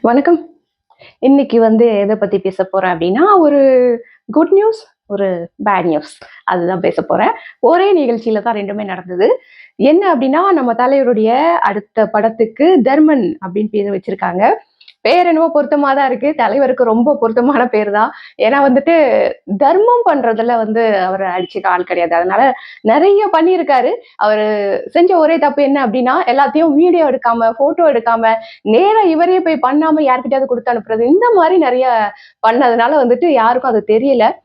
வணக்கம். இன்னைக்கு எத பத்தி பேசப் போறேன் அப்டின்னா, ஒரு குட் நியூஸ், ஒரு பேட் நியூஸ். அதுதான் பேசப் போறேன். ஒரே நிகழ்ச்சியில தான் 2மே நடந்தது. என்ன அப்டின்னா, நம்ம தலைவருடைய அடுத்த படத்துக்கு தர்மன் அப்டின்னு பேரு வச்சிருக்காங்க. பேர் என்னமோ பொருத்தமா தான் இருக்கு. தலைவருக்கு ரொம்ப பொருத்தமான பேரு தான். ஏன்னா தர்மம் பண்றதுல அவர அடிச்சுக்க ஆள் கிடையாது. அதனால நெறைய பண்ணியிருக்காரு. அவரு செஞ்ச ஒரே தப்பு என்ன அப்டின்னா, எல்லாத்தையும் வீடியோ எடுக்காம, ஃபோட்டோ எடுக்காம, நேரா இவரே போய் பண்ணாம யார்கிட்டயாவது குடுத்து அனுப்புறது. இந்த மாரி நெறைய பண்ணதுனால யாருக்கும் அது தெரியல.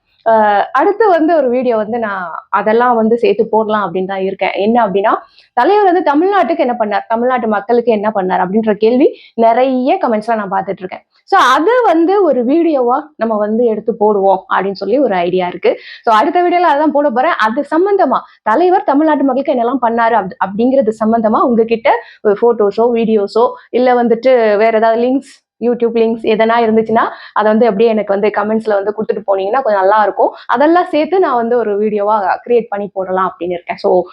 அடுத்து ஒரு வீடியோ நான் அதெல்லாம் சேர்த்து போடலாம் அப்படின்னு தான் இருக்கேன். என்ன அப்படின்னா, தலைவர் தமிழ்நாட்டுக்கு என்ன பண்ணார்? தமிழ்நாட்டு மக்களுக்கு என்ன பண்ணார்? அப்படின்ற கேள்வி நெறைய கமெண்ட்ஸ்ல நான் பார்த்துட்டு இருக்கேன். ஸோ அத ஒரு வீடியோவா நம்ம எடுத்து போடுவோம் அப்படின்னு சொல்லி ஒரு ஐடியா இருக்கு. ஸோ அடுத்த வீடியோல அதான் போடப் போறேன். அது சம்பந்தமா தலைவர் தமிழ்நாட்டு மக்களுக்கு என்னெல்லாம் பண்ணாரு அப்படிங்கிறது சம்பந்தமா உங்ககிட்ட ஒரு ஃபோட்டோஸோ, வீடியோஸோ இல்ல வேற ஏதாவது லிங்க்ஸ் யூடியூப் லிங்க்ஸ் எதனா இருந்துச்சுன்னா, அத அப்படியே எனக்கு கமெண்ட்ஸ்ல குடுத்துட்டு போனீங்கன்னா கொஞ்சம் நல்லா இருக்கும். அதெல்லாம் சேர்த்து நான் ஒரு வீடியோவா கிரியேட் பண்ணி போடலாம் அப்படின்னு இருக்கேன். ஸோ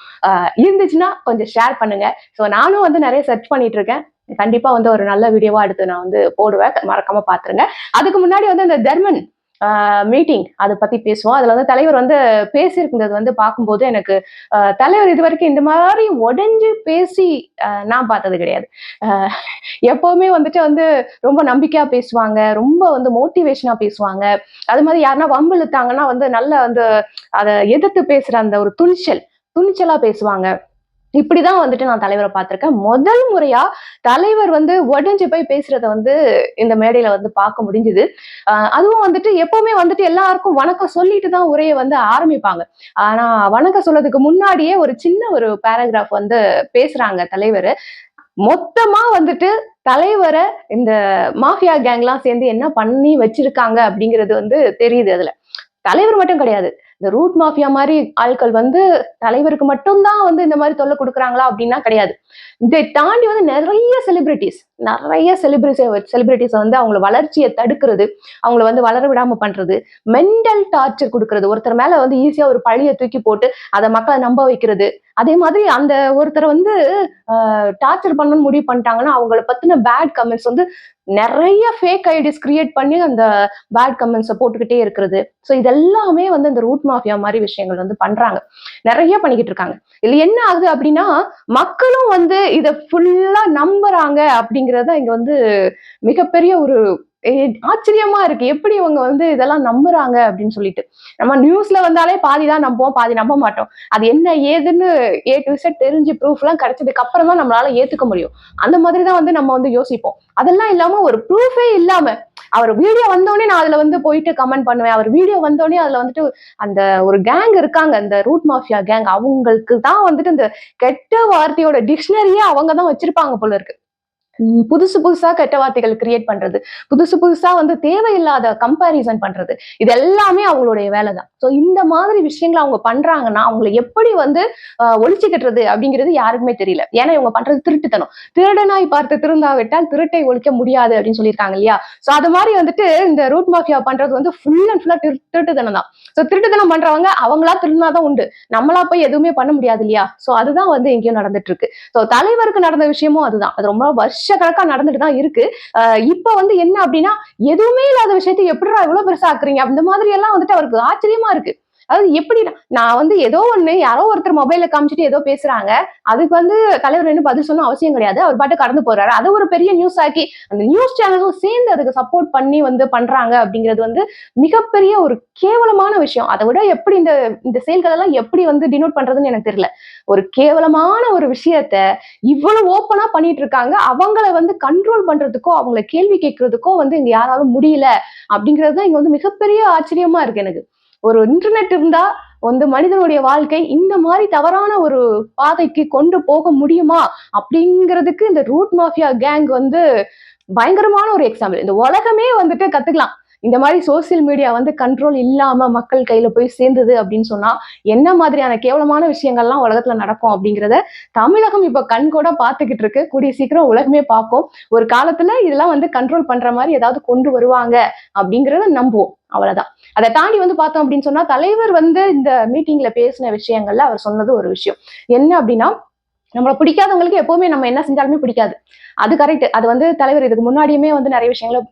இருந்துச்சுன்னா கொஞ்சம் ஷேர் பண்ணுங்க. ஸோ நானும் நெறைய சர்ச் பண்ணிட்டு இருக்கேன். கண்டிப்பா ஒரு நல்ல வீடியோவா அடுத்து நான் போடுவேன். மறக்காம பாத்துருங்க. அதுக்கு முன்னாடி இந்த தர்மன் மீட்டிங் அத பத்தி பேசுவோம். அதுல தலைவர் பேசியிருந்தது பார்க்கும்போது எனக்கு தலைவர் இதுவரைக்கும் இந்த மாரி உடைஞ்சு பேசி நான் பார்த்தது கிடையாது. அ எப்பவுமே ரொம்ப நம்பிக்கையா பேசுவாங்க. ரொம்ப மோட்டிவேஷனா பேசுவாங்க. அது மாரி யாருன்னா வம்பு இழுத்தாங்கன்னா நல்ல அத எதிர்த்து பேசுற அந்த ஒரு துணிச்சலா பேசுவாங்க. இப்படிதான் நான் தலைவர பார்த்திருக்கேன். முதல் முறையா தலைவர் உடைஞ்சு போய் பேசுறத இந்த மேடையில பார்க்க முடிஞ்சது. அதுவும் எப்பவுமே எல்லாருக்கும் வணக்கம் சொல்லிட்டு தான் உரைய ஆரம்பிப்பாங்க. ஆனா வணக்கம் சொல்றதுக்கு முன்னாடியே ஒரு சின்ன ஒரு பேராகிராஃப் பேசுறாங்க தலைவரு. மொத்தமா தலைவர இந்த மாஃபியா கேங்லாம் சேர்ந்து என்ன பண்ணி வச்சிருக்காங்க அப்படிங்கிறது தெரியுது அதுல. தலைவர் மட்டும் கிடையாது. இந்த ரூட் மாஃபியா மாரி ஆட்கள் தலைவருக்கு மட்டும் தான் இந்த மாரி தொல்ல குடுக்குறாங்களா அப்டின்னா கிடையாது. இதை தாண்டி நெறைய செலிபிரிட்டீஸ அவங்கள வளர்ச்சிய தடுக்கிறது, அவங்கள வளர விடாம பண்றது, மென்டல் டார்ச்சர் குடுக்குறது. ஒருத்தர் மேல ஈஸியா ஒரு பழிய தூக்கி போட்டு அத மக்கள நம்ப வைக்கிறது. அதே மாதிரி அந்த ஒருத்தர டார்ச்சர் பண்ணணும்னு முடிவு பண்ணிட்டாங்கன்னா, அவங்கள பத்தின பேட் கமெண்ட்ஸ் நெறைய ஃபேக் ஐடிஸ் கிரியேட் பண்ணி அந்த பேட் கமெண்ட்ஸ போட்டுக்கிட்டே இருக்கிறது. ஸோ இதெல்லாமே இந்த ரூட் மாஃபியா மாரி விஷயங்கள் பண்றாங்க. நெறைய பண்ணிக்கிட்டு இருக்காங்க. இதுல என்ன ஆகுது அப்டின்னா, மக்களும் இத ஃபுல்லா நம்புறாங்க அப்படிங்கிறது இங்க மிகப்பெரிய ஒரு ஆச்சரியமா இருக்கு. எப்படி இவங்க இதெல்லாம் நம்புறாங்க அப்படின்னு சொல்லிட்டு. நம்ம நியூஸ்ல வந்தாலே பாதி தான் நம்புவோம், பாதி நம்ப மாட்டோம். அது என்ன ஏதுன்னு ஏ டூ இசட் தெரிஞ்சு ப்ரூஃப்லாம் கிடைச்சதுக்கு அப்புறம் தான் நம்மளால ஏத்துக்க முடியும். அந்த மாதிரி தான் நம்ம யோசிப்போம். அதெல்லாம் இல்லாம ஒரு ப்ரூஃபே இல்லாம அவர் வீடியோ வந்தோனே நான் அதுல போயிட்டு கமெண்ட் பண்ணுவேன். அவர் வீடியோ வந்தோனே அதுல அந்த ஒரு கேங் இருக்காங்க. அந்த ரூட் மாஃபியா கேங். அவங்களுக்கு தான் இந்த கெட்ட வார்த்தையோட டிக்ஷனரியே அவங்க தான் வச்சிருப்பாங்க போல இருக்கு. புதுசு புதுசா கெட்ட வார்த்தைகள் கிரியேட் பண்றது. புதுசு புதுசா தேவையில்லாத கம்பேரிசன் பண்றது. இது எல்லாமே அவங்களுடைய வேலை தான். சோ இந்த மாதிரி விஷயங்கள அவங்க பண்றாங்கன்னா, அவங்கள எப்படி ஒழிச்சு கட்டுறது அப்படிங்கிறது யாருக்குமே தெரியல. ஏன்னா இவங்க பண்றது திருட்டுத்தனம். திருடனாய் பார்த்து திருந்தாவிட்டால் திருட்டை ஒழிக்க முடியாது அப்படின்னு சொல்லியிருக்காங்க இல்லையா? சோ அது மாதிரி இந்த ரூட் மாஃபியா பண்றது ஃபுல் அண்ட் ஃபுல்லா திருட்டுத்தனம் தான். சோ திருட்டுத்தனம் பண்றவங்க அவங்களா திருடினாதான் உண்டு. நம்மளா போய் எதுவுமே பண்ண முடியாது இல்லையா? சோ அதுதான் எங்கேயும் நடந்துட்டு இருக்கு. சோ தலைவருக்கு நடந்த விஷயமும் அதுதான். அது ரொம்ப வருஷக்கணக்கா நடந்துட்டு தான் இருக்கு. இப்ப என்ன அப்படின்னா, எதுவுமே இல்லாத விஷயத்தை எப்படிடா இவ்வளவு பெருசா ஆக்குறீங்க? அந்த மாதிரி எல்லாம் அவருக்கு ஆச்சரியமா இருக்கு. அதாவது எப்படி நான் ஏதோ ஒண்ணு யாரோ ஒருத்தர் மொபைல்ல காமிச்சிட்டு ஏதோ பேசுறாங்க. அதுக்கு தலைவர் என்ன பதில் சொல்லணும் அவசியம் கிடையாது. அவர் பாட்டு கடந்து போறாரு. அது ஒரு பெரிய நியூஸ் ஆக்கி அந்த நியூஸ் சேனலும் சேர்ந்து அதுக்கு சப்போர்ட் பண்ணி பண்றாங்க அப்படிங்கிறது மிகப்பெரிய ஒரு கேவலமான விஷயம். அதை விட எப்படி இந்த இந்த செயல்கள் எல்லாம் எப்படி டினோட் பண்றதுன்னு எனக்கு தெரியல. ஒரு கேவலமான ஒரு விஷயத்த இவ்வளவு ஓப்பனா பண்ணிட்டு இருக்காங்க. அவங்கள கண்ட்ரோல் பண்றதுக்கோ, அவங்கள கேள்வி கேட்கறதுக்கோ இங்க யாராலும் முடியல அப்படிங்கிறது தான் இங்க மிகப்பெரிய ஆச்சரியமா இருக்கு எனக்கு. ஒரு இன்டர்நெட் இருந்தா மனிதனுடைய வாழ்க்கை இந்த மாதிரி தவறான ஒரு பாதைக்கு கொண்டு போக முடியுமா அப்படிங்கிறதுக்கு இந்த ரூட் மாஃபியா கேங் பயங்கரமான ஒரு எக்ஸாம்பிள். இந்த உலகமே கத்துக்கலாம். இந்த மாதிரி சோசியல் மீடியா கண்ட்ரோல் இல்லாம மக்கள் கையில போய் சேர்ந்தது அப்படின்னு சொன்னா என்ன மாதிரியான கேவலமான விஷயங்கள்லாம் உலகத்துல நடக்கும் அப்படிங்கிறத தமிழகம் இப்ப கண்கூட பாத்துக்கிட்டு இருக்கு. கூடிய சீக்கிரம் உலகமே பார்க்கும். ஒரு காலத்துல இதெல்லாம் கண்ட்ரோல் பண்ற மாதிரி ஏதாவது கொண்டு வருவாங்க அப்படிங்கறத நம்புவோம். அவ்வளவுதான். அதை தாண்டி பார்த்தோம் அப்படின்னு சொன்னா தலைவர் இந்த மீட்டிங்ல பேசின விஷயங்கள்ல அவர் சொன்னது ஒரு விஷயம் என்ன அப்படின்னா, நம்மள பிடிக்காதவங்களுக்கு எப்பவுமே நம்ம என்ன செஞ்சாலுமே பிடிக்காது. அது கரெக்ட். அது வந்து தலைவர் இதுக்கு முன்னாடியுமே வந்து நிறைய விஷயங்கள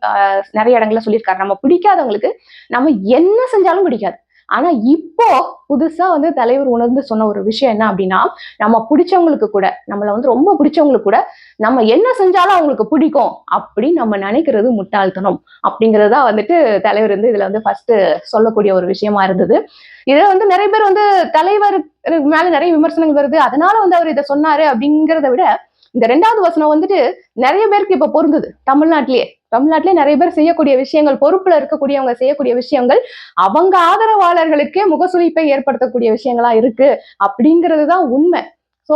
நிறைய இடங்கள்ல சொல்லியிருக்காரு. நம்ம பிடிக்காதவங்களுக்கு நம்ம என்ன செஞ்சாலும் பிடிக்காது. ஆனா இப்போ புதுசா வந்து தலைவர் உணர்ந்து சொன்ன ஒரு விஷயம் என்ன அப்படின்னா, நம்ம பிடிச்சவங்களுக்கு கூட, நம்மள வந்து ரொம்ப பிடிச்சவங்களுக்கு கூட நம்ம என்ன செஞ்சாலும் அவங்களுக்கு பிடிக்கும் அப்படின்னு நம்ம நினைக்கிறது முட்டாள்தனம் அப்படிங்கிறது தான் வந்துட்டு தலைவர் வந்து இதுல வந்து ஃபர்ஸ்ட் சொல்லக்கூடிய ஒரு விஷயமா இருந்தது. இதை வந்து நிறைய பேர் வந்து தலைவருக்கு மேல நிறைய விமர்சனங்கள் வருது, அதனால வந்து அவர் இதை சொன்னாரு அப்படிங்கிறத விட இந்த 2வது வசனம் வந்துட்டு நிறைய பேருக்கு இப்ப பொருந்துது. தமிழ்நாட்டிலேயே நிறைய பேர் செய்யக்கூடிய விஷயங்கள், பொறுப்புல இருக்கக்கூடியவங்க செய்யக்கூடிய விஷயங்கள் அவங்க ஆதரவாளர்களுக்கே முகசுளிப்பை ஏற்படுத்தக்கூடிய விஷயங்களா இருக்கு அப்படிங்கிறது தான் உண்மை. சோ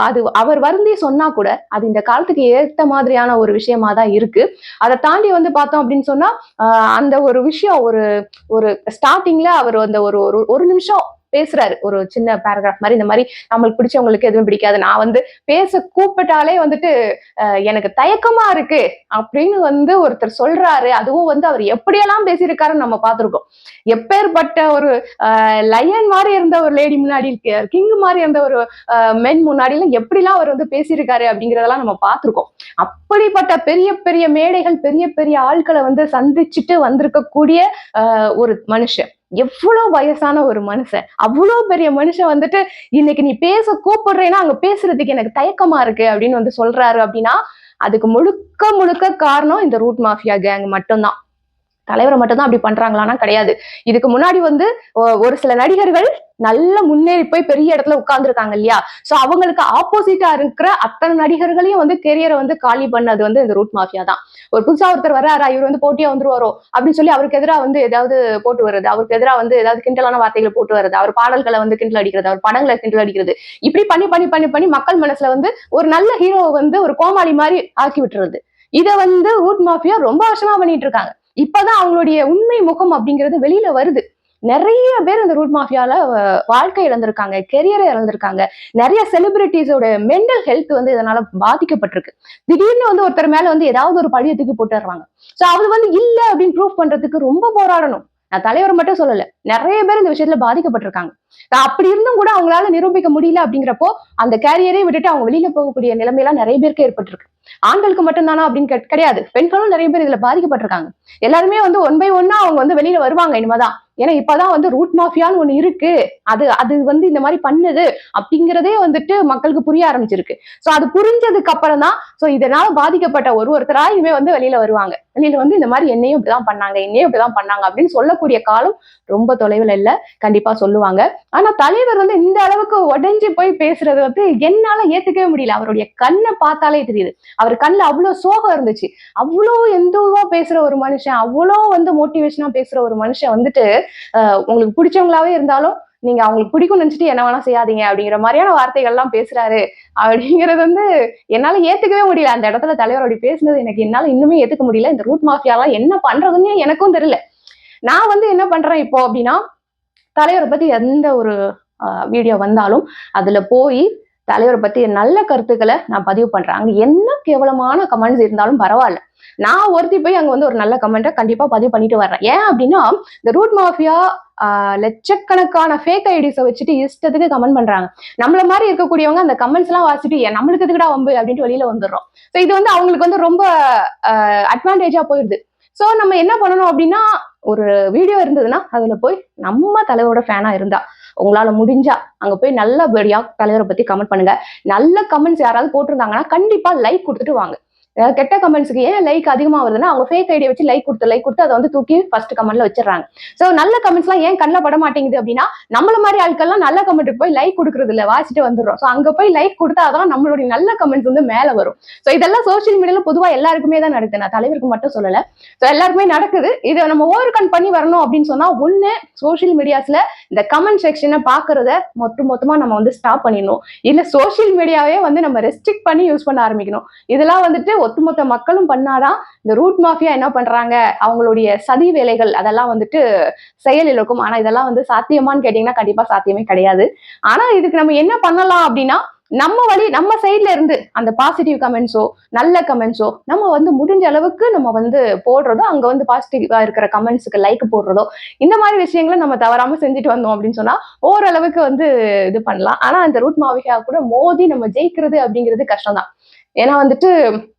அது அவர் வருந்தி சொன்னா கூட அது இந்த காலத்துக்கு ஏத்த மாதிரியான ஒரு விஷயமா தான் இருக்கு. அதை தாண்டி வந்து பார்த்தோம் அப்படின்னு சொன்னா அந்த ஒரு விஷயம் ஒரு ஒரு ஸ்டார்டிங்ல அவர் அந்த ஒரு ஒரு நிமிஷம் பேசுறாரு. ஒரு சின்ன பேராகிராஃப் மாதிரி, இந்த மாதிரி நம்மளுக்கு பிடிச்சவங்களுக்கு எதுவும் பிடிக்காது, நான் வந்து பேச கூப்பிட்டாலே வந்துட்டு எனக்கு தயக்கமா இருக்கு அப்படின்னு வந்து ஒருத்தர் சொல்றாரு. அதுவும் வந்து அவர் எப்படியெல்லாம் பேசியிருக்காருன்னு நம்ம பார்த்திருக்கோம். எப்பேற்பட்ட ஒரு லயன் மாதிரி இருந்த ஒரு லேடி முன்னாடி, கிங் மாதிரி இருந்த ஒரு மென் முன்னாடிலாம் எப்படிலாம் அவர் வந்து பேசியிருக்காரு அப்படிங்கிறதெல்லாம் நம்ம பார்த்திருக்கோம். அப்படிப்பட்ட பெரிய பெரிய மேடைகள், பெரிய பெரிய ஆட்களை வந்து சந்திச்சுட்டு வந்திருக்கக்கூடிய ஒரு மனுஷன், எவ்வளவு வயசான ஒரு மனுஷன், அவ்வளவு பெரிய மனுஷன் வந்துட்டு இன்னைக்கு நீ பேச கூப்பிடுறேன்னா அங்க பேசுறதுக்கு எனக்கு தயக்கமா இருக்கு அப்படின்னு வந்து சொல்றாரு அப்படின்னா, அதுக்கு முழுக்க முழுக்க காரணம் இந்த ரூட் மாஃபியா கேங் மட்டும்தான். தலைவரை மட்டும்தான் அப்படி பண்றாங்களான்னா கிடையாது. இதுக்கு முன்னாடி வந்து ஒரு சில நடிகர்கள் நல்ல முன்னேறி போய் பெரிய இடத்துல உட்கார்ந்துருக்காங்க இல்லையா? சோ அவங்களுக்கு ஆப்போசிட்டா இருக்கிற அத்தனை நடிகர்களையும் வந்து கெரியரை வந்து காலி பண்ணது வந்து இந்த ரூட் மாஃபியா தான். ஒரு புதுசா ஒருத்தர் வர்றாரா, இவர் வந்து போட்டியா வந்துருவாரோ அப்படின்னு சொல்லி அவருக்கு எதிராக வந்து ஏதாவது போட்டு வருது, அவருக்கு எதிராக வந்து ஏதாவது கிண்டலான வார்த்தைகளை போட்டு வருது, அவர் பாடல்களை வந்து கிண்டல் அடிக்கிறது, அவர் படங்களை கிண்டல் அடிக்கிறது, இப்படி பண்ணி பண்ணி பண்ணி பண்ணி மக்கள் மனசுல வந்து ஒரு நல்ல ஹீரோவை வந்து ஒரு கோமாளி மாதிரி ஆக்கி விட்டுறது. இதை வந்து ரூட் மாஃபியா ரொம்ப வருஷமா பண்ணிட்டு இருக்காங்க. இப்பதான் அவங்களுடைய உண்மை முகம் அப்படிங்கிறது வெளியில வருது. நிறைய பேர் இந்த ரூட் மாஃபியால வாழ்க்கை இழந்திருக்காங்க, கெரியரை இழந்திருக்காங்க. நிறைய செலிபிரிட்டிஸோட மென்டல் ஹெல்த் வந்து இதனால பாதிக்கப்பட்டிருக்கு. திடீர்னு வந்து ஒருத்தர் மேல வந்து ஏதாவது ஒரு பழிய தூக்கி போட்டுறாங்க. சோ அது வந்து இல்ல அப்படின்னு ப்ரூவ் பண்றதுக்கு ரொம்ப போராடணும். நான் தலைவர் மட்டும் சொல்லல, நிறைய பேர் இந்த விஷயத்துல பாதிக்கப்பட்டிருக்காங்க. அப்படி இருந்தும் கூட அவங்களால நிரூபிக்க முடியல அப்படிங்கிறப்போ அந்த கேரியரே விட்டுட்டு அவங்க வெளியில போகக்கூடிய நிலைமையெல்லாம் நிறைய பேருக்கு ஏற்பட்டிருக்கு. ஆண்களுக்கு மட்டும்தானா அப்படின்னு கிடையாது, பெண்களும் நிறைய பேர் இதுல பாதிக்கப்பட்டிருக்காங்க. எல்லாருமே வந்து ஒன் பை ஒன்னா அவங்க வந்து வெளியில வருவாங்க இனிமேதான். ஏன்னா இப்பதான் வந்து ரூட் மாஃபியான்னு ஒண்ணு இருக்கு, அது அது வந்து இந்த மாதிரி பண்ணுது அப்படிங்கிறதே வந்துட்டு மக்களுக்கு புரிய ஆரம்பிச்சிருக்கு. சோ அது புரிஞ்சதுக்கு அப்புறம் தான் சோ இதனால பாதிக்கப்பட்ட ஒருத்தரா இனிமே வந்து வெளியில வருவாங்க. வெளியில வந்து இந்த மாதிரி என்னையும் இப்படிதான் பண்ணாங்க, என்னையும் இப்படிதான் பண்ணாங்க அப்படின்னு சொல்லக்கூடிய காலம் ரொம்ப தொலைவில் இல்ல, கண்டிப்பா சொல்லுவாங்க. ஆனா தலைவர் வந்து இந்த அளவுக்கு உடைஞ்சு போய் பேசுறது வந்து என்னால ஏத்துக்கவே முடியல. அவருடைய கண்ணை பார்த்தாலே தெரியுது, அவர் கண்ணுல அவ்வளவு சோகம் இருந்துச்சு. அவ்வளோ எந்தவா பேசுற ஒரு மனுஷன், அவ்வளோ வந்து மோட்டிவேஷனா பேசுற ஒரு மனுஷன் வந்துட்டு உங்களுக்கு பிடிச்சவங்களாவே இருந்தாலும் நீங்க அவங்களுக்கு பிடிக்கும்னு நினைச்சிட்டு என்ன வேணா செய்யாதீங்க அப்படிங்கிற மாதிரியான வார்த்தைகள் எல்லாம் பேசுறாரு அப்படிங்கிறது வந்து என்னால ஏத்துக்கவே முடியல. அந்த இடத்துல தலைவர் அப்படி பேசுனது எனக்கு என்னால இன்னுமே ஏத்துக்க முடியல. இந்த ரூட் மாஃபியாலாம் என்ன பண்றதுன்னு எனக்கும் தெரியல. நான் வந்து என்ன பண்றேன் இப்போ அப்படின்னா, தலைவரை பத்தி எந்த ஒரு வீடியோ வந்தாலும் அதுல போய் தலைவரை பத்தி நல்ல கருத்துக்களை நான் பதிவு பண்றேன். அங்க என்ன கேவலமான கமெண்ட்ஸ் இருந்தாலும் பரவாயில்ல, நான் ஒருத்தி போய் அங்க வந்து ஒரு நல்ல கமெண்ட்டை கண்டிப்பா பதிவு பண்ணிட்டு வர்றேன். ஏன் அப்படின்னா இந்த ரூட் மாஃபியா லட்சக்கணக்கான ஃபேக் ஐடிஸை வச்சுட்டு இஷ்டத்துக்கு கமெண்ட் பண்றாங்க. நம்மள மாதிரி இருக்கக்கூடியவங்க அந்த கமெண்ட்ஸ் எல்லாம் வாசிட்டு நம்மளுக்கு எதுக்குடா வம்பு அப்படின்ட்டு வெளியில வந்துடுறோம். ஸோ இது வந்து அவங்களுக்கு வந்து ரொம்ப அட்வான்டேஜா போயிடுது. சோ நம்ம என்ன பண்ணணும் அப்படின்னா, ஒரு வீடியோ இருந்ததுன்னா அதுல போய் நம்ம தலைவரோட ஃபேனா இருந்தா உங்களால முடிஞ்சா அங்க போய் நல்லபடியா தலைவரை பத்தி கமெண்ட் பண்ணுங்க. நல்ல கமெண்ட்ஸ் யாராவது போட்டிருந்தாங்கன்னா கண்டிப்பா லைக் கொடுத்துட்டு வாங்க. கெட்ட கமெண்ட்ஸ்க்கு ஏன் லைக் அதிகமா வருதுன்னா அவங்க ஃபேக் ஐடியா வச்சு லைக் கொடுத்து அதை வந்து தூக்கி ஃபர்ஸ்ட் கமெண்ட்ல வச்சிடறாங்க. சோ நல்ல கமெண்ட்ஸ் எல்லாம் ஏன் கண்ணில் பட மாட்டேங்குது அப்படின்னா, நம்மள மாதிரி ஆட்கள்லாம் நல்ல கமெண்ட்டுக்கு போய் லைக் கொடுக்கறது இல்ல, வாசிட்டு வந்துடுறோம். சோ அங்க போய் லைக் கொடுத்தா அதான் நம்மளுடைய நல்ல கமெண்ட்ஸ் வந்து மேல வரும். சோ இதெல்லாம் சோசியல் மீடியால பொதுவா எல்லாருக்குமே தான் நடக்குது, நான் தலைவருக்கு மட்டும் சொல்லல. சோ எல்லாருக்குமே நடக்குது. இதை நம்ம ஓவர் கம் பண்ணி வரணும் அப்படின்னு சொன்னா, ஒண்ணு சோசியல் மீடியாஸ்ல இந்த கமெண்ட் செக்ஷனை பாக்குறத மொத்தமா நம்ம வந்து ஸ்டாப் பண்ணிடணும். இல்ல சோசியல் மீடியாவே வந்து நம்ம ரெஸ்ட்ரிக்ட் பண்ணி யூஸ் பண்ண ஆரம்பிக்கணும். இதெல்லாம் வந்துட்டு ஒட்டுமொத்த மக்களும் பண்ணாதான் இந்த ரூட் மாஃபியா என்ன பண்றாங்க, அவங்களுடைய சதி வேலைகள் அதெல்லாம் வந்துட்டு செயல் இழக்கும். ஆனா இதெல்லாம் வந்து சாத்தியமான்னு கேட்டீங்கன்னா கண்டிப்பா சாத்தியமே கிடையாது. ஆனா இதுக்கு நம்ம என்ன பண்ணலாம் அப்படின்னா, நம்ம வழி நம்ம சைட்ல இருந்து அந்த பாசிட்டிவ் கமெண்ட்ஸோ நல்ல கமெண்ட்ஸோ நம்ம வந்து முடிஞ்ச அளவுக்கு நம்ம வந்து போடுறதோ, அங்க வந்து பாசிட்டிவா இருக்கிற கமெண்ட்ஸுக்கு லைக் போடுறதோ, இந்த மாதிரி விஷயங்களை நம்ம தவறாம செஞ்சுட்டு வந்தோம் அப்படின்னு சொன்னா ஓரளவுக்கு வந்து இது பண்ணலாம். ஆனா இந்த ரூட் மாஃபியா கூட மோதி நம்ம ஜெயிக்கிறது அப்படிங்கிறது கஷ்டம் தான். ஏன்னா வந்துட்டு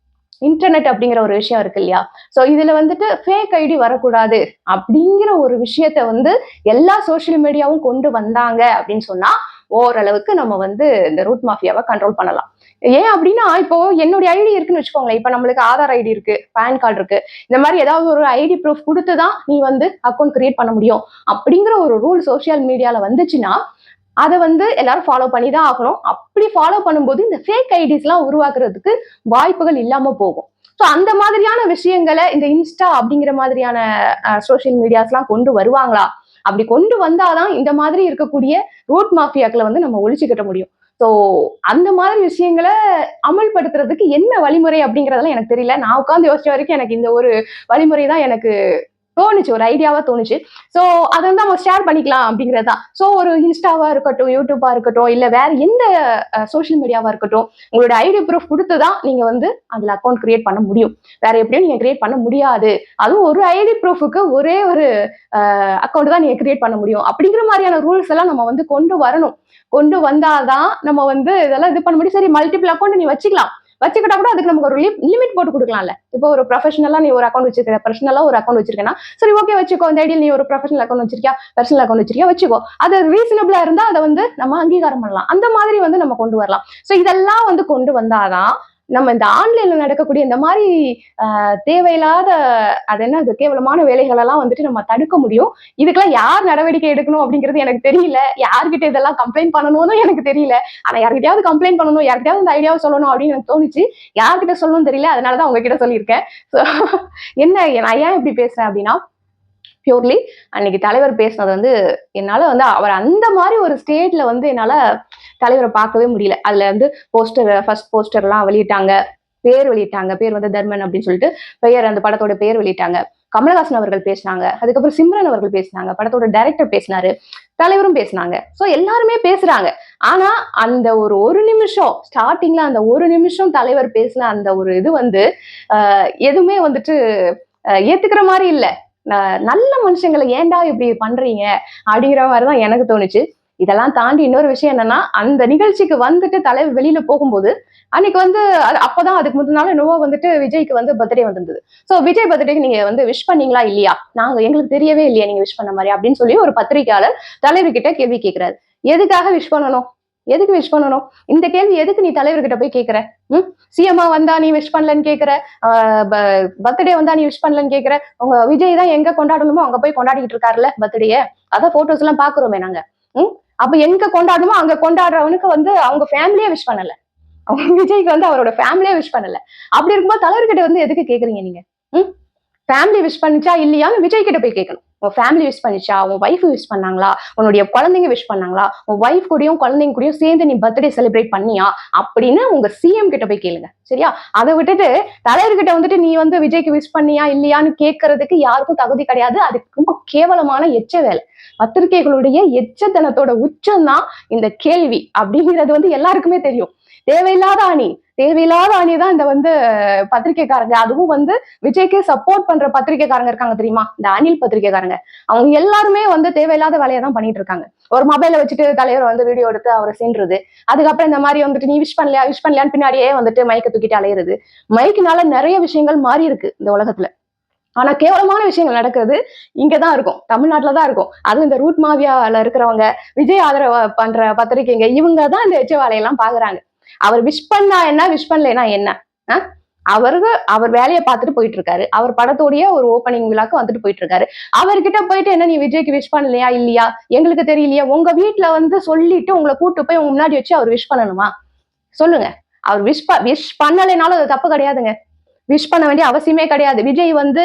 இன்டர்நெட் அப்படிங்கிற ஒரு விஷயம் இருக்கு இல்லையா? சோ இதுல வந்துட்டு ஃபேக் ஐடி வரக்கூடாது அப்படிங்கிற ஒரு விஷயத்த வந்து எல்லா சோசியல் மீடியாவும் கொண்டு வந்தாங்க அப்படின்னு சொன்னா, ஓரளவுக்கு நம்ம வந்து இந்த ரூட் மாஃபியாவ கண்ட்ரோல் பண்ணலாம். ஏன் அப்படின்னா, இப்போ என்னுடைய ஐடி இருக்குன்னு வச்சுக்கோங்களேன். இப்ப நம்மளுக்கு ஆதார் ஐடி இருக்கு, பான் கார்டு இருக்கு. இந்த மாரி ஏதாவது ஒரு ஐடி ப்ரூஃப் குடுத்து தான் நீ வந்து அக்கவுண்ட் கிரியேட் பண்ண முடியும். அப்படிங்கிற ஒரு ரூல் சோசியல் மீடியால வந்துச்சுன்னா, அத வந்து எல்லாரும் ஃபாலோ பண்ணி தான் ஆகணும். அப்படி ஃபாலோ பண்ணும்போது இந்த ஃபேக் ஐடிஸ்லாம் உருவாக்குறதுக்கு வாய்ப்புகள் இல்லாம போகும். ஸோ அந்த மாதிரியான விஷயங்கள இந்த இன்ஸ்டா அப்படிங்கிற மாதிரியான சோசியல் மீடியாஸ்லாம் கொண்டு வருவாங்களா? அப்படி கொண்டு வந்தா தான் இந்த மாதிரி இருக்கக்கூடிய ரூட் மாஃபியாக்கள வந்து நம்ம ஒழிச்சு கட்ட முடியும். ஸோ அந்த மாதிரி விஷயங்கள அமல்படுத்துறதுக்கு என்ன வழிமுறை அப்படிங்கிறதெல்லாம் எனக்கு தெரியல. நான் உட்கார்ந்து யோசிச்ச வரைக்கும் எனக்கு இந்த ஒரு வழிமுறை தான் எனக்கு தோணுச்சு. ஒரு ஐடியாவா தோணுச்சு. சோ அத வந்து நம்ம ஷேர் பண்ணிக்கலாம் அப்படிங்கிறது தான். சோ ஒரு இன்ஸ்டாவா இருக்கட்டும், யூடியூபா இருக்கட்டும், இல்ல வேற எந்த சோசியல் மீடியாவா இருக்கட்டும், உங்களோட ஐடி ப்ரூஃப் குடுத்து தான் நீங்க வந்து அதுல அக்கவுண்ட் கிரியேட் பண்ண முடியும். வேற எப்படியும் நீங்க கிரியேட் பண்ண முடியாது. அதுவும் ஒரு ஐடி ப்ரூஃப்க்கு ஒரே ஒரு அக்கவுண்ட் தான் நீங்க கிரியேட் பண்ண முடியும். அப்படிங்கிற மாரியான ரூல்ஸ் எல்லாம் நம்ம வந்து கொண்டு வரணும். கொண்டு வந்தா தான் நம்ம வந்து இதெல்லாம் இது பண்ண முடியும். சரி மல்டிபிள் அக்கவுண்ட் நீ வச்சுக்கலாம். வச்சுக்கிட்டா கூட அதுக்கு நமக்கு ஒரு லிமிட் போட்டு குடுக்கலாம்ல. இப்போ ஒரு ப்ரொஃபஷனலா நீ ஒரு அக்கவுண்ட் வச்சிருக்க, பர்சனலா ஒரு அக்கவுண்ட் வச்சிருக்கேன்னா, சரி ஓகே வச்சுக்கோ. இந்த ஐடியில் நீ ஒரு ப்ரொஃபஷனல் அக்கவுண்ட் வச்சிருக்கியா, பர்சனல் அக்கவுண்ட் வச்சிருக்கியா வச்சுக்கோ. அது ரீசனபிளா இருந்தா அத வந்து நம்ம அங்கீகாரம் பண்ணலாம். அந்த மாதிரி வந்து நம்ம கொண்டு வரலாம். சோ இதெல்லாம் வந்து கொண்டு வந்தாதான் நம்ம இந்த ஆன்லைன்ல நடக்கக்கூடிய இந்த மாதிரி தேவையில்லாத அது என்ன அது கேவலமான வேலைகள் எல்லாம் வந்துட்டு நம்ம தடுக்க முடியும். இதுக்கெல்லாம் யார் நடவடிக்கை எடுக்கணும் அப்படிங்கிறது எனக்கு தெரியல. யார்கிட்ட இதெல்லாம் கம்ப்ளைண்ட் பண்ணணும்னு எனக்கு தெரியல. ஆனா யார்கிட்டயாவது கம்ப்ளைண்ட் பண்ணணும், யார்கிட்டயாவது இந்த ஐடியாவை சொல்லணும் அப்படின்னு எனக்கு தோணுச்சு. யார்கிட்ட சொல்லணும்னு தெரியல. அதனாலதான் உங்ககிட்ட சொல்லியிருக்கேன். என்ன நான் ஏன் இப்படி பேசுறேன் அப்படின்னா, பியூர்லி அன்னைக்கு தலைவர் பேசினது வந்து என்னால வந்து அவர் அந்த மாதிரி ஒரு ஸ்டேட்ல வந்து என்னால தலைவரை பார்க்கவே முடியல. அதுல வந்து ஃபர்ஸ்ட் போஸ்டர்லாம் வெளியிட்டாங்க. பேர் வெளியிட்டாங்க. பேர் வந்து தர்மன் அப்படின்னு சொல்லிட்டு பெயர் அந்த படத்தோட பேர் வெளியிட்டாங்க. கமலஹாசன் அவர்கள் பேசினாங்க. அதுக்கப்புறம் சிம்ரன் அவர்கள் பேசினாங்க. படத்தோட டைரக்டர் பேசினாரு. தலைவரும் பேசினாங்க. சோ எல்லாருமே பேசுறாங்க. ஆனா அந்த ஒரு நிமிஷம் ஸ்டார்டிங்ல அந்த ஒரு நிமிஷம் தலைவர் பேசின அந்த ஒரு இது வந்து எதுவுமே வந்துட்டு ஏத்துக்கிற மாதிரி இல்ல. நல்ல மனுஷங்களை ஏன்டா இப்படி பண்றீங்க அப்படிங்கிற மாதிரிதான் எனக்கு தோணுச்சு. இதெல்லாம் தாண்டி இன்னொரு விஷயம் என்னன்னா, அந்த நிகழ்ச்சிக்கு வந்துட்டு தலைவர் வெளியில போகும்போது, அன்னைக்கு வந்து அப்பதான் அதுக்கு முந்தின நாள் என்னவோ வந்துட்டு விஜய்க்கு வந்து பர்த்டே வந்திருந்தது. சோ விஜய் பர்த்டேக்கு நீங்க வந்து விஷ் பண்ணீங்களா இல்லையா? எங்களுக்கு தெரியவே இல்லையா நீங்க விஷ் பண்ண மாதிரி அப்படின்னு சொல்லி ஒரு பத்திரிகையாளர் தலைவர்கிட்ட கேள்வி கேட்கிறாரு. எதுக்காக விஷ் பண்ணணும்? எதுக்கு விஷ் பண்ணணும்? இந்த கேள்வி எதுக்கு நீ தலைவர்கிட்ட போய் கேட்கிற? சிஎம்மா வந்தா நீ விஷ் பண்ணலன்னு கேட்கிற, பர்த்டே வந்தா நீ விஷ் பண்ணலன்னு கேட்கிற. உங்க விஜய் தான் எங்க கொண்டாடணுமோ அங்க போய் கொண்டாடிட்டு இருக்காருல்ல பர்த்டேய. அதான் போட்டோஸ் எல்லாம் பாக்குறோமே நாங்க. அப்ப எங்க கொண்டாடணுமோ அங்க கொண்டாடுறவனுக்கு வந்து அவங்க ஃபேமிலியே விஷ் பண்ணல. விஜய்க்கு வந்து அவரோட ஃபேமிலியே விஷ் பண்ணல. அப்படி இருக்கும்போது தலைவர்கிட்ட வந்து எதுக்கு கேக்குறீங்க நீங்க? ஃபேமிலி விஷ் பண்ணிச்சா இல்லையான்னு விஜய் கிட்ட போய் கேட்கணும். உன் ஃபேமிலி விஷ் பண்ணிச்சா, உன் ஒய்ஃப் விஷ் பண்ணாங்களா, உன்னுடைய குழந்தைங்க விஷ் பண்ணாங்களா, உன் ஒய்ஃப் கூடயும் குழந்தைங்க கூடயும் சேர்ந்து நீ பர்த்டே செலிப்ரேட் பண்ணியா அப்படின்னு உங்க சிஎம் கிட்ட போய் கேளுங்க. சரியா? அதை விட்டுட்டு தலைவர்கிட்ட வந்துட்டு நீ வந்து விஜய்க்கு விஷ் பண்ணியா இல்லையான்னு கேட்கறதுக்கு யாருக்கும் தகுதி கிடையாது. அது ரொம்ப கேவலமான எச்ச வேலை. பத்திரிகைகளுடைய எச்சத்தனத்தோட உச்சம் தான் இந்த கேள்வி அப்படிங்கிறது வந்து எல்லாருக்குமே தெரியும். தேவையில்லாத அணி தான் இந்த வந்து பத்திரிகைக்காரங்க. அதுவும் வந்து விஜய்க்கு சப்போர்ட் பண்ற பத்திரிகைக்காரங்க இருக்காங்க தெரியுமா? இந்த அணில் பத்திரிகைக்காரங்க. அவங்க எல்லாருமே வந்து தேவையில்லாத வேலையை தான் பண்ணிட்டு இருக்காங்க. ஒரு மொபைல வச்சுட்டு தலைவர் வந்து வீடியோ எடுத்து அவரை சீன்றது. அதுக்கப்புறம் இந்த மாதிரி வந்துட்டு நீ விஷ் பண்ணலையான்னு பின்னாடியே வந்துட்டு மைக்க தூக்கிட்டு அலையிறது. மைக்குனால நிறைய விஷயங்கள் மாறி இருக்கு இந்த உலகத்துல. ஆனா கேவலமான விஷயங்கள் நடக்கிறது இங்கதான் இருக்கும். தமிழ்நாட்டுல தான் இருக்கும். அதுவும் இந்த ரூட் மாவியால இருக்கிறவங்க, விஜய் ஆதரவு பண்ற பத்திரிகைங்க இவங்க தான் இந்த எச்ச வேலையெல்லாம் பாக்குறாங்க. அவர் விஷ் பண்ணா என்ன, விஷ் பண்ணலைன்னா என்ன? அவர் வேலையை பார்த்துட்டு போயிட்டு இருக்காரு. அவர் படத்தோடைய ஒரு ஓப்பனிங் விழாக்கு வந்துட்டு போயிட்டு இருக்காரு. அவர்கிட்ட போயிட்டு என்ன நீ விஜய்க்கு விஷ் பண்ணலையா இல்லையா, எங்களுக்கு தெரியலையா, உங்க வீட்டுல வந்து சொல்லிட்டு உங்களை கூட்டு போய் உங்க முன்னாடி வச்சு அவர் விஷ் பண்ணணுமா? சொல்லுங்க. அவர் விஷ் பண்ணலைனாலும் அது தப்பு கிடையாதுங்க. விஷ் பண்ண வேண்டிய அவசியமே கிடையாது. விஜய் வந்து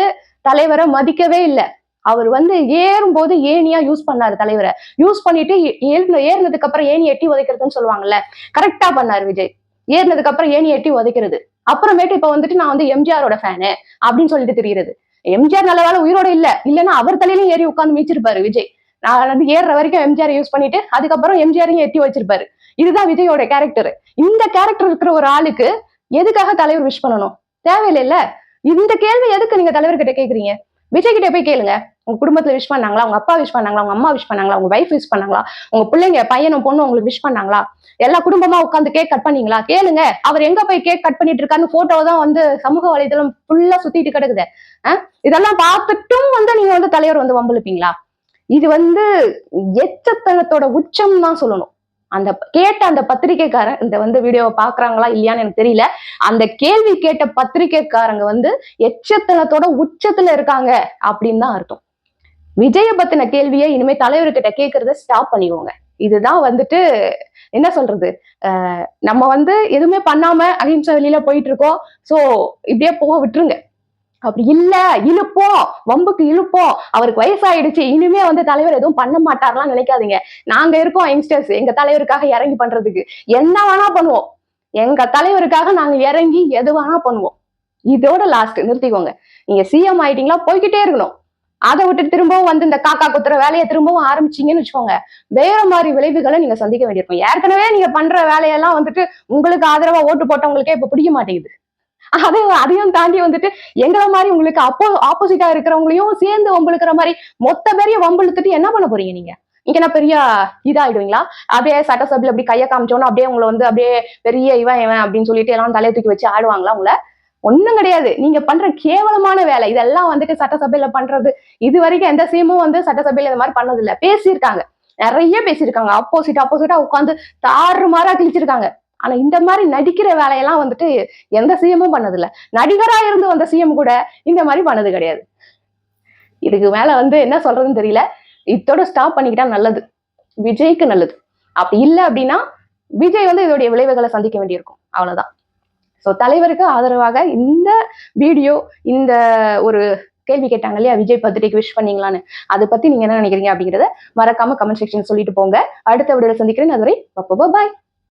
தலைவரை மதிக்கவே இல்லை. அவர் வந்து ஏறும்போது ஏணியா யூஸ் பண்ணாரு தலைவரை. யூஸ் பண்ணிட்டு ஏறினதுக்கு அப்புறம் ஏணி எட்டி உதைக்கிறதுன்னு சொல்லுவாங்கல்ல, கரெக்டா பண்ணாரு விஜய். ஏறினதுக்கு அப்புறம் ஏணி எட்டி உதைக்கிறது. அப்புறமேட்டு இப்ப வந்துட்டு நான் வந்து எம்ஜிஆரோட ஃபேனு அப்படின்னு சொல்லிட்டு தெரியுது. எம்ஜிஆர் நல்ல வேலை உயிரோட இல்லைன்னா அவர் தலையிலும் ஏறி உட்கார்ந்து மீச்சிருப்பாரு விஜய். நான் வந்து ஏறுற வரைக்கும் எம்ஜிஆர் யூஸ் பண்ணிட்டு அதுக்கப்புறம் எம்ஜிஆரையும் எட்டி வச்சிருப்பாரு. இதுதான் விஜயோட கேரக்டர். இந்த கேரக்டர் இருக்கிற ஒரு ஆளுக்கு எதுக்காக தலைவர் விஷ் பண்ணணும்? தேவையில்லைல்ல. இந்த கேள்வி எதுக்கு நீங்க தலைவர்கிட்ட கேக்குறீங்க? விஜய் கிட்ட போய் கேளுங்க. உங்க குடும்பத்துல விஷ் பண்ணாங்களா? உங்க அப்பா விஷ் பண்ணாங்களா? உங்க அம்மா விஷ் பண்ணாங்களா? உங்க வைஃப் விஷ் பண்ணாங்களா? உங்க பிள்ளைங்க பையனும் பொண்ணும் உங்களுக்கு விஷ் பண்ணாங்களா? எல்லா குடும்பமா உட்காந்து கேக் கட் பண்ணீங்களா? கேளுங்க. அவர் எங்க போய் கேக் கட் பண்ணிட்டு இருக்காருன்னு போட்டோ தான் வந்து சமூக வலைதளம் ஃபுல்லா சுத்திட்டு கிடக்குது. இதெல்லாம் பார்த்துட்டும் வந்து நீங்க வந்து தலைவர் வந்து வம்பிழுப்பீங்களா? இது வந்து எச்சத்தனத்தோட உச்சம் தான் சொல்லணும். அந்த கேட்ட அந்த பத்திரிக்கைக்காரன் இந்த வந்து வீடியோவை பாக்குறாங்களா இல்லையான்னு எனக்கு தெரியல. அந்த கேள்வி கேட்ட பத்திரிக்கைக்காரங்க வந்து எச்சத்தனத்தோட உச்சத்துல இருக்காங்க அப்படின்னு தான் அர்த்தம். விஜய பத்தின கேள்வியை இனிமே தலைவர்கிட்ட கேட்கறத ஸ்டாப் பண்ணிக்கோங்க. இதுதான் வந்துட்டு என்ன சொல்றது? நம்ம வந்து எதுவுமே பண்ணாம அகிம்சை வழியில போயிட்டு இருக்கோம். சோ இப்படியே போக விட்டுருங்க. அப்படி இல்ல இழுப்போம், வம்புக்கு இழுப்போம், அவருக்கு வயசாயிடுச்சு, இனிமே வந்து தலைவர் எதுவும் பண்ண மாட்டார்லாம் நினைக்காதீங்க. நாங்க இருக்கோம் யங்ஸ்டர்ஸ், எங்க தலைவருக்காக இறங்கி பண்றதுக்கு. என்ன வேணா பண்ணுவோம். எங்க தலைவருக்காக நாங்க இறங்கி எது வேணா பண்ணுவோம். இதோட லாஸ்ட் நிறுத்திக்கோங்க. நீங்க சிஎம் ஆயிட்டீங்களா போய்க்கிட்டே இருக்கணும். அதை விட்டு திரும்பவும் வந்து இந்த காக்கா குத்துற வேலையை திரும்பவும் ஆரம்பிச்சீங்கன்னு வச்சுக்கோங்க, வேற மாதிரி விளைவுகளை நீங்க சந்திக்க வேண்டியிருக்கும். ஏற்கனவே நீங்க பண்ற வேலையெல்லாம் வந்துட்டு உங்களுக்கு ஆதரவா ஓட்டு போட்டவங்களுக்கே இப்ப பிடிக்க மாட்டேங்குது. அதையும் தாண்டி வந்துட்டு எங்கள மாதிரி உங்களுக்கு ஆப்போசிட்டா இருக்கிறவங்களையும் சேர்ந்து வம்பிழுக்கிற மாதிரி மொத்த பேரையும் வம்பிழுத்துட்டு என்ன பண்ண போறீங்க நீங்க? நீங்க என்ன பெரிய இதாயிடுவீங்களா? அப்படியே சட்டசபையில அப்படி கைய காமிச்சோன்னு அப்படியே உங்களை வந்து அப்படியே பெரிய இவன் அப்படின்னு சொல்லிட்டு எல்லாம் தலையை தூக்கி வச்சு ஆடுவாங்களா உங்களை? ஒண்ணும் கிடையாது. நீங்க பண்ற கேவலமான வேலை இதெல்லாம் வந்துட்டு சட்டசபையில பண்றது இது வரைக்கும் எந்த சிஎமும் வந்து சட்டசபையில இந்த மாதிரி பண்ணது இல்ல. பேசியிருக்காங்க, நிறைய பேசியிருக்காங்க, ஆப்போசிட்டா உட்காந்து தாறுமாறா கிழிச்சிருக்காங்க. ஆனா இந்த மாதிரி நடிக்கிற வேலையெல்லாம் வந்துட்டு எந்த சிஎமும் பண்ணதில்ல. நடிகரா இருந்து வந்த சிஎம் கூட இந்த மாதிரி பண்ணது கிடையாது. இதுக்கு மேல வந்து என்ன சொல்றதுன்னு தெரியல. இதோட ஸ்டாப் பண்ணிக்கிட்டா நல்லது. விஜய்க்கு நல்லது. அப்படி இல்ல அப்படின்னா விஜய் வந்து இதோடைய விளைவுகளை சந்திக்க வேண்டியிருக்கும். அவ்வளவுதான். சோ தலைவருக்கு ஆதரவாக இந்த வீடியோ, இந்த ஒரு கேள்வி கேட்டாங்க இல்லையா விஜய் பர்த்டேக்கு விஷ் பண்ணீங்களான்னு, அதை பத்தி நீங்க என்ன நினைக்கிறீங்க அப்படிங்கறத மறக்காம கமெண்ட் செக்ஷன் சொல்லிட்டு போங்க. அடுத்த வீடியோல சந்திக்கிறேன். அதுவரை பாய்.